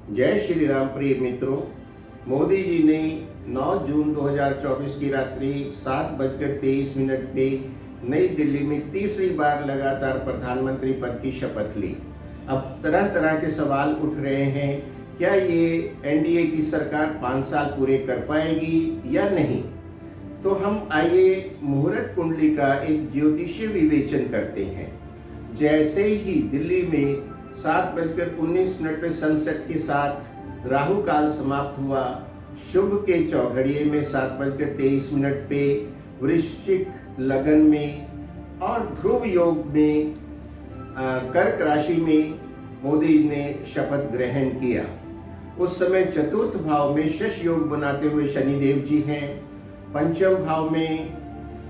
जय श्री राम। प्रिय मित्रों, मोदी जी ने 9 जून 2024 की रात्रि 7:23 पे नई दिल्ली में तीसरी बार लगातार प्रधानमंत्री पद की शपथ ली। अब तरह तरह के सवाल उठ रहे हैं, क्या ये एनडीए की सरकार 5 साल पूरे कर पाएगी या नहीं। तो हम आइए मुहूर्त कुंडली का एक ज्योतिषीय विवेचन करते हैं। जैसे ही दिल्ली में 7:19 पे सनसेट के साथ राहु काल समाप्त हुआ, शुभ के चौघड़िए में 7:23 पे वृश्चिक लगन में और ध्रुव योग में कर्क राशि में मोदी ने शपथ ग्रहण किया। उस समय चतुर्थ भाव में शश योग बनाते हुए शनिदेव जी हैं, पंचम भाव में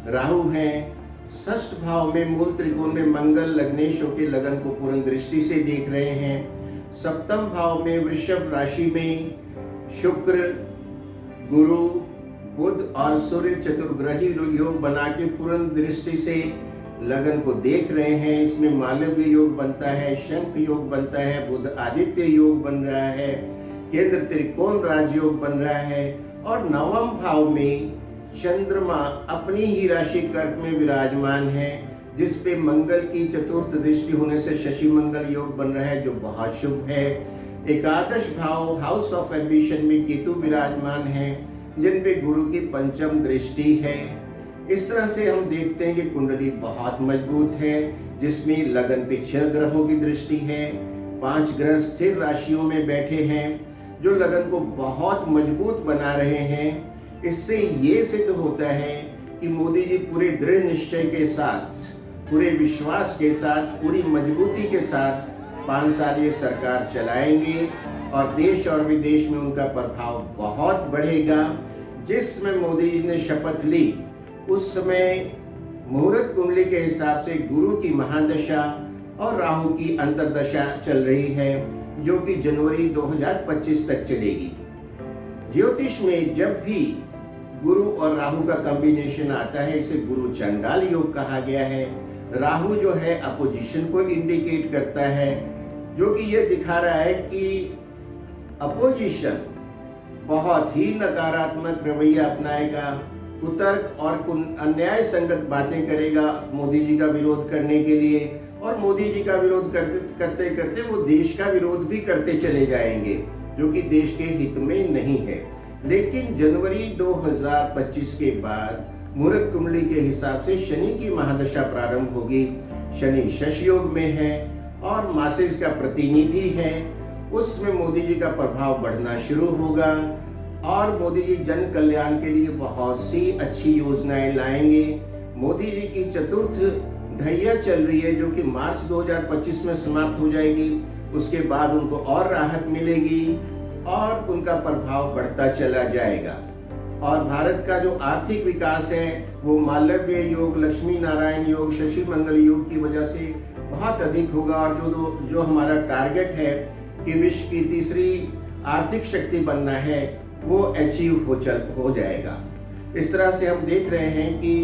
राहु हैं, षष्ठ भाव में मूल त्रिकोण में मंगल लग्नेशों के लगन को पूर्ण दृष्टि से देख रहे हैं, सप्तम भाव में वृषभ राशि में शुक्र, गुरु, बुध और सूर्य चतुर्ग्रही योग बना के पूर्ण दृष्टि से लगन को देख रहे हैं। इसमें मालव्य योग बनता है, शंख योग बनता है, बुध आदित्य योग बन रहा है, केंद्र त्रिकोण राजयोग बन रहा है और नवम भाव में चंद्रमा अपनी ही राशि कर्क में विराजमान है, जिस पे मंगल की चतुर्थ दृष्टि होने से शशि मंगल योग बन रहा है, जो बहुत शुभ है। एकादश भाव हाउस ऑफ एम्बिशन में केतु विराजमान है, जिन पे गुरु की पंचम दृष्टि है। इस तरह से हम देखते हैं कि कुंडली बहुत मजबूत है, जिसमें लगन पे 6 ग्रहों की दृष्टि है, 5 ग्रह स्थिर राशियों में बैठे हैं, जो लगन को बहुत मजबूत बना रहे हैं। इससे ये सिद्ध होता है कि मोदी जी पूरे दृढ़ निश्चय के साथ, पूरे विश्वास के साथ, पूरी मजबूती के साथ 5 साल ये सरकार चलाएंगे और देश और विदेश में उनका प्रभाव बहुत बढ़ेगा। जिस समय मोदी जी ने शपथ ली उस समय मुहूर्त कुंडली के हिसाब से गुरु की महादशा और राहु की अंतर्दशा चल रही है, जो कि जनवरी 2025 तक चलेगी। ज्योतिष में जब भी गुरु और राहु का कॉम्बिनेशन आता है, इसे गुरु चंडाल योग कहा गया है। राहु जो है अपोजिशन को इंडिकेट करता है, जो कि यह दिखा रहा है कि अपोजिशन बहुत ही नकारात्मक रवैया अपनाएगा, कुतर्क और अन्याय संगत बातें करेगा मोदी जी का विरोध करने के लिए, और मोदी जी का विरोध करते करते वो देश का विरोध भी करते चले जाएंगे, जो कि देश के हित में नहीं है। लेकिन जनवरी 2025 के बाद मुहूर्त कुंडली के हिसाब से शनि की महादशा प्रारंभ होगी। शनि शश योग में है और मासिक का प्रतिनिधि है। उसमें मोदी जी का प्रभाव बढ़ना शुरू होगा और मोदी जी जन कल्याण के लिए बहुत सी अच्छी योजनाएं लाएंगे। मोदी जी की चतुर्थ ढैया चल रही है, जो कि मार्च 2025 में समाप्त हो जाएगी। उसके बाद उनको और राहत मिलेगी और उनका प्रभाव बढ़ता चला जाएगा। और भारत का जो आर्थिक विकास है वो मालव्य योग, लक्ष्मी नारायण योग, शशि मंगल योग की वजह से बहुत अधिक होगा। और जो हमारा टारगेट है कि विश्व की तीसरी आर्थिक शक्ति बनना है, वो अचीव हो जाएगा। इस तरह से हम देख रहे हैं कि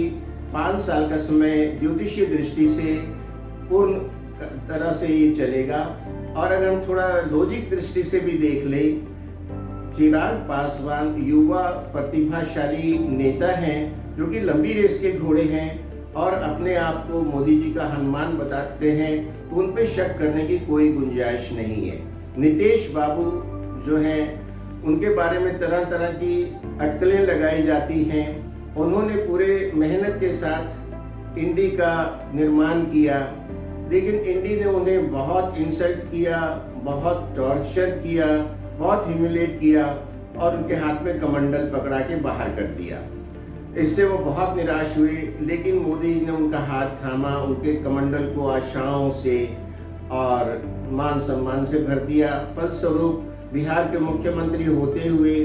5 साल का समय ज्योतिषीय दृष्टि से पूर्ण तरह से ये चलेगा। और अगर हम थोड़ा लॉजिक दृष्टि से भी देख लें, चिराग पासवान युवा प्रतिभाशाली नेता हैं, जो कि लंबी रेस के घोड़े हैं और अपने आप को मोदी जी का हनुमान बताते हैं, तो उन पे शक करने की कोई गुंजाइश नहीं है। नीतीश बाबू जो हैं, उनके बारे में तरह तरह की अटकलें लगाई जाती हैं। उन्होंने पूरे मेहनत के साथ इंडी का निर्माण किया, लेकिन इंडी ने उन्हें बहुत इंसल्ट किया, बहुत टॉर्चर किया, बहुत ह्यूमिलेट किया और उनके हाथ में कमंडल पकड़ा के बाहर कर दिया। इससे वो बहुत निराश हुए, लेकिन मोदी जी ने उनका हाथ थामा, उनके कमंडल को आशाओं से और मान सम्मान से भर दिया। फलस्वरूप बिहार के मुख्यमंत्री होते हुए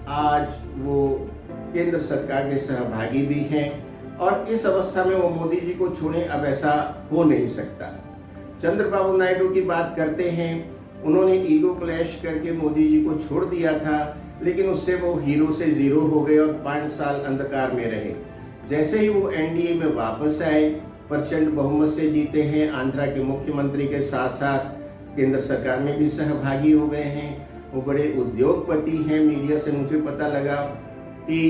आज वो केंद्र सरकार के सहभागी भी हैं और इस अवस्था में वो मोदी जी को छोड़ें, अब ऐसा हो नहीं सकता। चंद्रबाबू नायडू की बात करते हैं, उन्होंने ईगो क्लैश करके मोदी जी को छोड़ दिया था, लेकिन उससे वो हीरो से जीरो हो गए और 5 साल अंधकार में रहे। जैसे ही वो एनडीए में वापस आए, प्रचंड बहुमत से जीते हैं, आंध्रा के मुख्यमंत्री के साथ साथ केंद्र सरकार में भी सहभागी हो गए हैं वो बड़े उद्योगपति हैं। मीडिया से मुझे पता लगा कि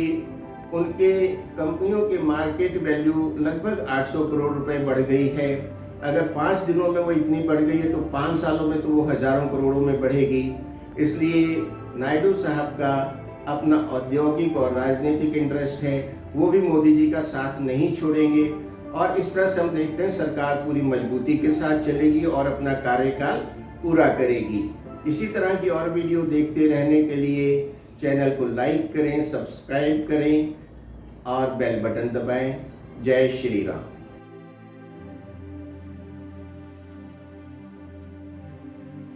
उनके कंपनियों के मार्केट वैल्यू लगभग 800 करोड़ रुपए बढ़ गई है। अगर 5 दिनों में वो इतनी बढ़ गई है तो 5 सालों में तो वो हजारों करोड़ों में बढ़ेगी। इसलिए नायडू साहब का अपना औद्योगिक और राजनीतिक इंटरेस्ट है, वो भी मोदी जी का साथ नहीं छोड़ेंगे। और इस तरह से हम देखते हैं सरकार पूरी मजबूती के साथ चलेगी और अपना कार्यकाल पूरा करेगी। इसी तरह की और वीडियो देखते रहने के लिए चैनल को लाइक करें, सब्सक्राइब करें और बेल बटन दबाएं। जय श्री राम।